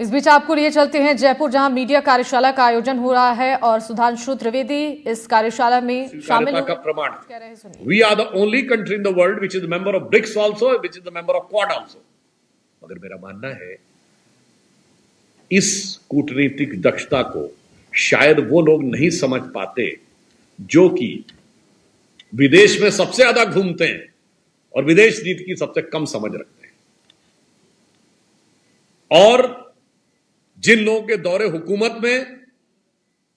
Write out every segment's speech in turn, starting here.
इस बीच आपको लिए चलते हैं जयपुर, जहां मीडिया कार्यशाला का आयोजन हो रहा है और सुधांशु त्रिवेदी इस कार्यशाला में शामिल का प्रमाण कह रहे हैं। We are the only country in the world which is member of BRICS also, which is the member of Quad also. मगर मेरा मानना है इस कूटनीतिक दक्षता को शायद वो लोग नहीं समझ पाते जो कि विदेश में सबसे ज्यादा घूमते हैं और विदेश नीति की सबसे कम समझ रखते हैं। और जिन लोगों के दौरे हुकूमत में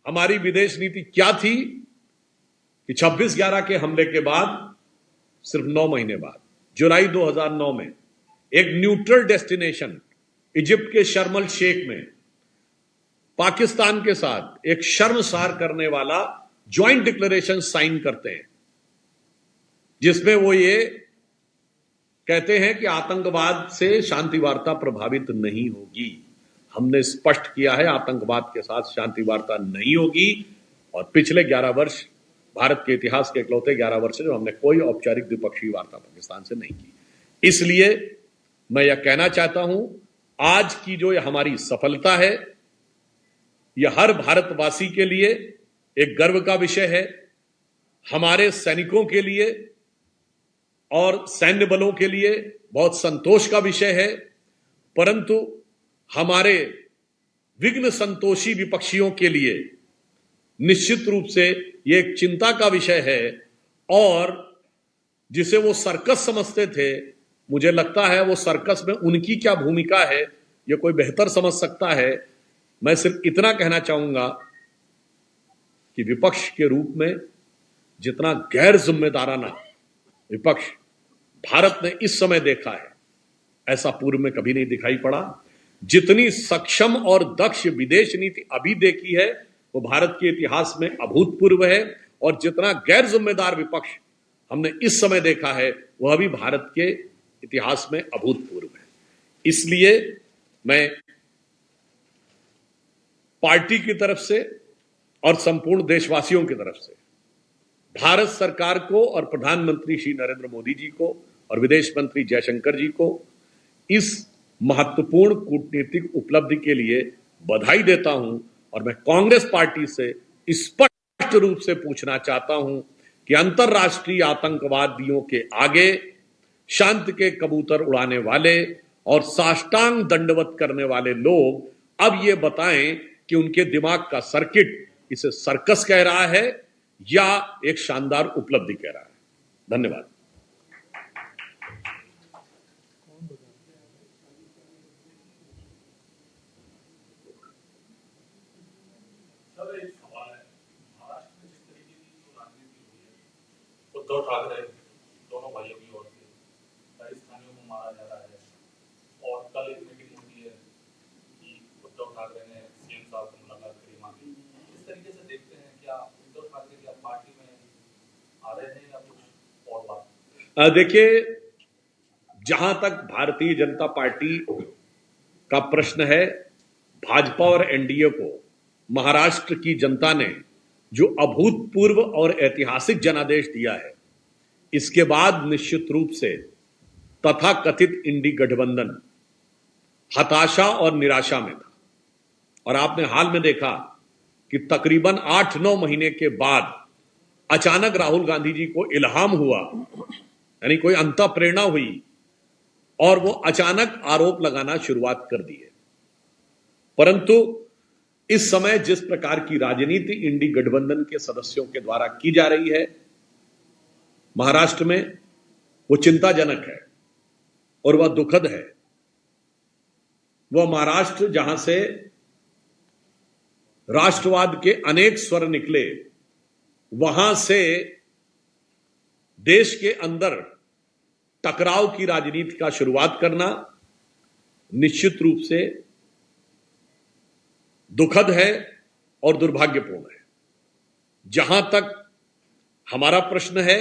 हमारी विदेश नीति क्या थी कि 26/11 के हमले के बाद सिर्फ 9 महीने बाद जुलाई 2009 में एक न्यूट्रल डेस्टिनेशन इजिप्ट के शर्म अल शेख में पाकिस्तान के साथ एक शर्मसार करने वाला ज्वाइंट डिक्लेरेशन साइन करते हैं, जिसमें वो ये कहते हैं कि आतंकवाद से शांति वार्ता प्रभावित नहीं होगी। हमने स्पष्ट किया है आतंकवाद के साथ शांति वार्ता नहीं होगी। और पिछले 11 वर्ष भारत के इतिहास के इकलौते 11 वर्ष जो हमने कोई औपचारिक द्विपक्षीय वार्ता पाकिस्तान से नहीं की। इसलिए मैं यह कहना चाहता हूं, आज की जो यह हमारी सफलता है यह हर भारतवासी के लिए एक गर्व का विषय है, हमारे सैनिकों के लिए और सैन्य बलों के लिए बहुत संतोष का विषय है, परंतु हमारे विघ्न संतोषी विपक्षियों के लिए निश्चित रूप से यह एक चिंता का विषय है। और जिसे वो सर्कस समझते थे, मुझे लगता है वो सर्कस में उनकी क्या भूमिका है यह कोई बेहतर समझ सकता है। मैं सिर्फ इतना कहना चाहूंगा कि विपक्ष के रूप में जितना गैर जिम्मेदाराना विपक्ष भारत ने इस समय देखा है, ऐसा पूर्व में कभी नहीं दिखाई पड़ा। जितनी सक्षम और दक्ष विदेश नीति अभी देखी है वो भारत के इतिहास में अभूतपूर्व है, और जितना गैर जिम्मेदार विपक्ष हमने इस समय देखा है वह भी भारत के इतिहास में अभूतपूर्व है। इसलिए मैं पार्टी की तरफ से और संपूर्ण देशवासियों की तरफ से भारत सरकार को और प्रधानमंत्री श्री नरेंद्र मोदी जी को और विदेश मंत्री जयशंकर जी को इस महत्वपूर्ण कूटनीतिक उपलब्धि के लिए बधाई देता हूं। और मैं कांग्रेस पार्टी से स्पष्ट रूप से पूछना चाहता हूं कि अंतर्राष्ट्रीय आतंकवादियों के आगे शांति के कबूतर उड़ाने वाले और साष्टांग दंडवत करने वाले लोग अब ये बताएं कि उनके दिमाग का सर्किट इसे सर्कस कह रहा है या एक शानदार उपलब्धि कह रहा है। धन्यवाद। उद्धव ठाकरे दोनों भाइयों की ओर से राजस्थानियों को मारा जा रहा है और कल एक मीटिंग होती है कि उद्धव ठाकरे ने सीएम साहब से मुलाकात करी, मांगी। इस तरीके से देखते हैं क्या उद्धव ठाकरे क्या पार्टी में आ रहे हैं या कुछ और बात? देखिए, जहां तक भारतीय जनता पार्टी का प्रश्न है, भाजपा और एनडीए को महाराष्ट्र की जनता ने जो अभूतपूर्व और ऐतिहासिक जनादेश दिया है, इसके बाद निश्चित रूप से तथाकथित इंडी गठबंधन हताशा और निराशा में था। और आपने हाल में देखा कि तकरीबन 8-9 महीने के बाद अचानक राहुल गांधी जी को इल्हाम हुआ, यानी कोई अंतःप्रेरणा हुई और वो अचानक आरोप लगाना शुरुआत कर दिए। परंतु इस समय जिस प्रकार की राजनीति इंडी गठबंधन के सदस्यों के द्वारा की जा रही है महाराष्ट्र में, वो चिंताजनक है और वह दुखद है। वह महाराष्ट्र जहां से राष्ट्रवाद के अनेक स्वर निकले, वहां से देश के अंदर टकराव की राजनीति का शुरुआत करना निश्चित रूप से दुखद है और दुर्भाग्यपूर्ण है। जहां तक हमारा प्रश्न है,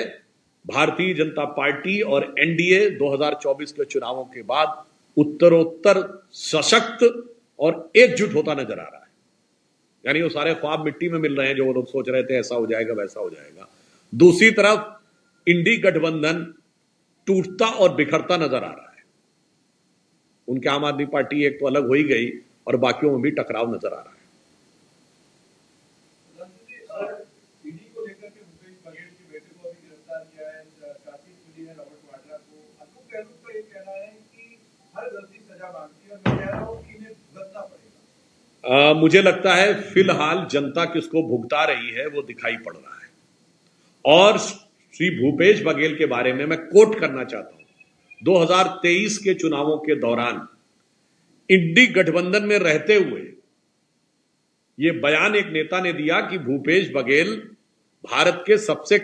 भारतीय जनता पार्टी और एनडीए 2024 के चुनावों के बाद उत्तरोत्तर सशक्त और एकजुट होता नजर आ रहा है। यानी वो सारे ख्वाब मिट्टी में मिल रहे हैं जो वो लोग सोच रहे थे ऐसा हो जाएगा वैसा हो जाएगा। दूसरी तरफ इंडी गठबंधन टूटता और बिखरता नजर आ रहा है। उनके आम आदमी पार्टी एक तो अलग हो ही गई, और बाकियों में भी टकराव नजर आ रहा है। ईडी को लेकर के भूपेश बघेल के बेटे को अभी गिरफ्तार किया है, चार्जशीट मिली है रॉबर्ट वाड्रा को। अतुल गहलोत का ये कहना है कि हर गलती सजा मांगती है और मैं कह रहा हूँ कि इन्हें भुगतना पड़ेगा। मुझे लगता है फिलहाल जनता किसको भुगता रही है वो दिखाई पड़ रहा है। और श्री भूपेश बघेल के बारे में मैं कोट करना चाहता हूं, 2023 के चुनावों के दौरान इंडी गठबंधन में रहते हुए ये बयान एक नेता ने दिया कि भूपेश बघेल भारत के सबसे